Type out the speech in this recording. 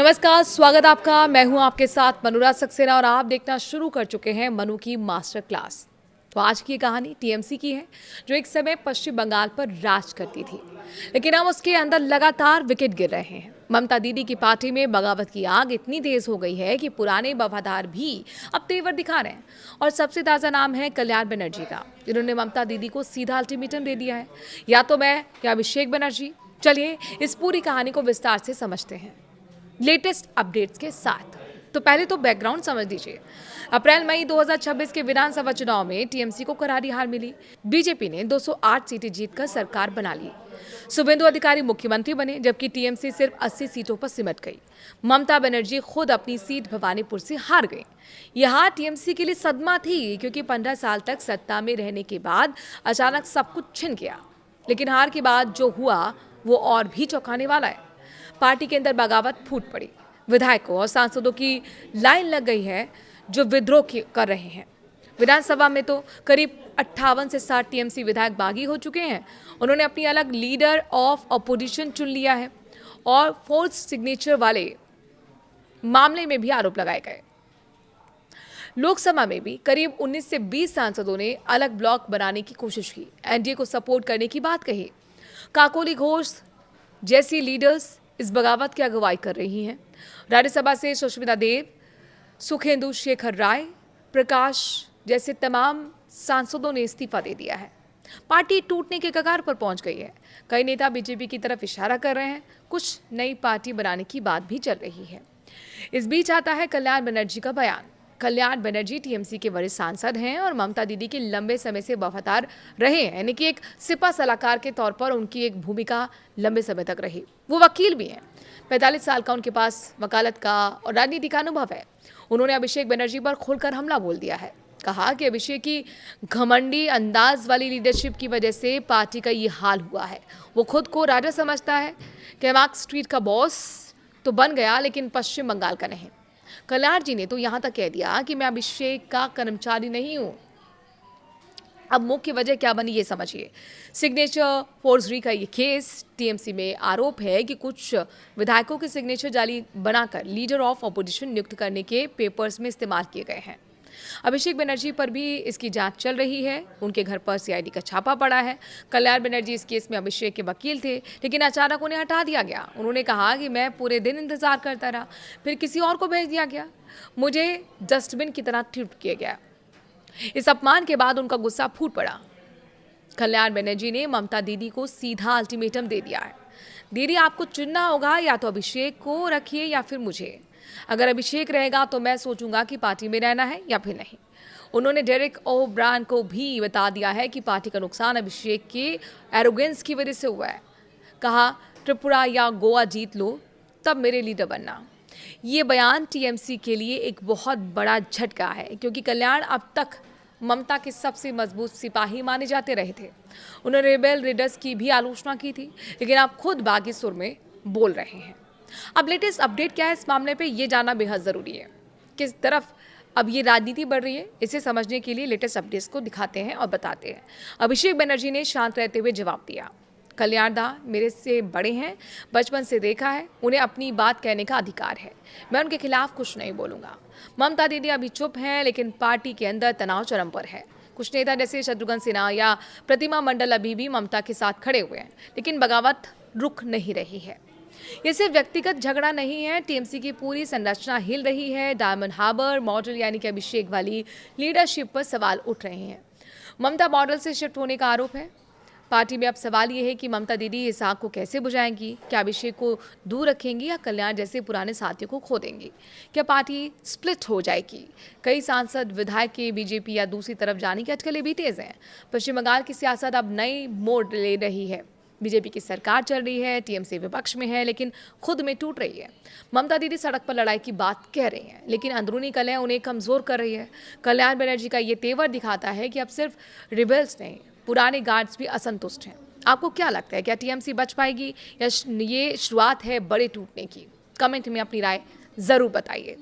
नमस्कार, स्वागत आपका। मैं हूं आपके साथ मनुराज सक्सेना और आप देखना शुरू कर चुके हैं मनु की मास्टर क्लास। तो आज की कहानी टीएमसी की है, जो एक समय पश्चिम बंगाल पर राज करती थी, लेकिन अब उसके अंदर लगातार विकेट गिर रहे हैं। ममता दीदी की पार्टी में बगावत की आग इतनी तेज हो गई है कि पुराने वफादार भी अब तेवर दिखा रहे हैं। और सबसे ताज़ा नाम है कल्याण बनर्जी का, जिन्होंने ममता दीदी को सीधा अल्टीमेटम दे दिया है, या तो मैं या अभिषेक बनर्जी। चलिए इस पूरी कहानी को विस्तार से समझते हैं लेटेस्ट अपडेट्स के साथ। तो पहले तो बैकग्राउंड समझ लीजिए। अप्रैल मई 2026 के विधानसभा चुनाव में टीएमसी को करारी हार मिली। बीजेपी ने 208 सीटें जीतकर सरकार बना ली। शुभेंदु अधिकारी मुख्यमंत्री बने, जबकि टीएमसी सिर्फ 80 सीटों पर सिमट गई। ममता बनर्जी खुद अपनी सीट भवानीपुर से हार गई। यह टीएमसी के लिए सदमा थी, क्योंकि 15 साल तक सत्ता में रहने के बाद अचानक सब कुछ छिन गया। लेकिन हार के बाद जो हुआ वो और भी चौंकाने वाला है। पार्टी के अंदर बगावत फूट पड़ी। विधायकों और सांसदों की लाइन लग गई है, जो विद्रोह कर रहे हैं। विधानसभा में तो करीब 58 से 60 टीएमसी विधायक बागी हो चुके हैं। उन्होंने अपनी अलग लीडर ऑफ अपोजिशन चुन लिया है और फोर्स सिग्नेचर वाले मामले में भी आरोप लगाए गए। लोकसभा में भी करीब 19 से 20 सांसदों ने अलग ब्लॉक बनाने की कोशिश की, एनडीए को सपोर्ट करने की बात कही। काकोली घोष जैसी लीडर्स इस बगावत की अगुवाई कर रही हैं। राज्यसभा से सुष्मिता देव, सुखेंदु शेखर राय, प्रकाश जैसे तमाम सांसदों ने इस्तीफा दे दिया है। पार्टी टूटने के कगार पर पहुंच गई है। कई नेता बीजेपी की तरफ इशारा कर रहे हैं। कुछ नई पार्टी बनाने की बात भी चल रही है। इस बीच आता है कल्याण बनर्जी का बयान। कल्याण बनर्जी टीएमसी के वरिष्ठ सांसद हैं और ममता दीदी के लंबे समय से वफादार रहे हैं, यानी कि एक सिपा सलाहकार के तौर पर उनकी एक भूमिका लंबे समय तक रही। वो वकील भी हैं। 45 साल का उनके पास वकालत का और राजनीति का अनुभव है। उन्होंने अभिषेक बनर्जी पर खुलकर हमला बोल दिया है। कहा कि अभिषेक की घमंडी अंदाज वाली लीडरशिप की वजह से पार्टी का ये हाल हुआ है। वो खुद को राजा समझता है कि मार्क स्ट्रीट का बॉस तो बन गया, लेकिन पश्चिम बंगाल का नहीं। कल्याण जी ने तो यहां तक कह दिया कि मैं अभिषेक का कर्मचारी नहीं हूं। अब मुख्य वजह क्या बनी ये समझिए। सिग्नेचर फोर्जरी का ये केस। टीएमसी में आरोप है कि कुछ विधायकों के सिग्नेचर जाली बनाकर लीडर ऑफ अपोजिशन नियुक्त करने के पेपर्स में इस्तेमाल किए गए हैं। अभिषेक बनर्जी पर भी इसकी जांच चल रही है। उनके घर पर सीआईडी का छापा पड़ा है। कल्याण बनर्जी इस केस में अभिषेक के वकील थे, लेकिन अचानक उन्हें हटा दिया गया। उन्होंने कहा कि मैं पूरे दिन इंतजार करता रहा, फिर किसी और को भेज दिया गया। मुझे डस्टबिन की तरह ट्रीट किया गया। इस अपमान के बाद उनका गुस्सा फूट पड़ा। कल्याण बनर्जी ने ममता दीदी को सीधा अल्टीमेटम दे दिया है। दीदी, आपको चुनना होगा, या तो अभिषेक को रखिए या फिर मुझे। अगर अभिषेक रहेगा तो मैं सोचूंगा कि पार्टी में रहना है या फिर नहीं। उन्होंने डेरेक ओब्रायन को भी बता दिया है कि पार्टी का नुकसान अभिषेक के एरोगेंस की वजह से हुआ है। कहा, त्रिपुरा या गोवा जीत लो तब मेरे लीडर बनना। ये बयान टीएमसी के लिए एक बहुत बड़ा झटका है, क्योंकि कल्याण अब तक ममता के सबसे मजबूत सिपाही माने जाते रहे थे। उन्होंने रेबेल लीडर्स की भी आलोचना की थी, लेकिन आप खुद बागी सुर में बोल रहे हैं। अब लेटेस्ट अपडेट क्या है इस मामले पे, ये जानना बेहद ज़रूरी है। किस तरफ अब ये राजनीति बढ़ रही है, इसे समझने के लिए लेटेस्ट अपडेट्स को दिखाते हैं और बताते हैं। अभिषेक बनर्जी ने शांत रहते हुए जवाब दिया, कल्याण दा मेरे से बड़े हैं, बचपन से देखा है, उन्हें अपनी बात कहने का अधिकार है। मैं उनके खिलाफ कुछ नहीं बोलूँगा। ममता दीदी अभी चुप हैं, लेकिन पार्टी के अंदर तनाव चरम पर है। कुछ नेता जैसे शत्रुघ्न सिन्हा या प्रतिमा मंडल अभी भी ममता के साथ खड़े हुए हैं, लेकिन बगावत रुक नहीं रही है। ये सिर्फ व्यक्तिगत झगड़ा नहीं है, टीएमसी की पूरी संरचना हिल रही है। डायमंड हार्बर मॉडल यानी कि अभिषेक वाली लीडरशिप पर सवाल उठ रहे हैं। ममता मॉडल से शिफ्ट होने का आरोप है। पार्टी में अब सवाल ये है कि ममता दीदी इस आग को कैसे बुझाएंगी। क्या अभिषेक को दूर रखेंगी या कल्याण जैसे पुराने साथियों को खो देंगी? क्या पार्टी स्प्लिट हो जाएगी? कई सांसद विधायक के बीजेपी या दूसरी तरफ जाने की अटकलें भी तेज हैं। पश्चिम बंगाल की सियासत अब नई मोड़ ले रही है। बीजेपी की सरकार चल रही है, टीएमसी विपक्ष में है, लेकिन खुद में टूट रही है। ममता दीदी सड़क पर लड़ाई की बात कह रही हैं, लेकिन अंदरूनी कलह उन्हें कमजोर कर रही है। कल्याण बनर्जी का ये तेवर दिखाता है कि अब सिर्फ रिबेल्स नहीं, पुराने गार्ड्स भी असंतुष्ट हैं। आपको क्या लगता है, क्या टीएमसी बच पाएगी या ये शुरुआत है बड़े टूटने की? कमेंट में अपनी राय जरूर बताइए।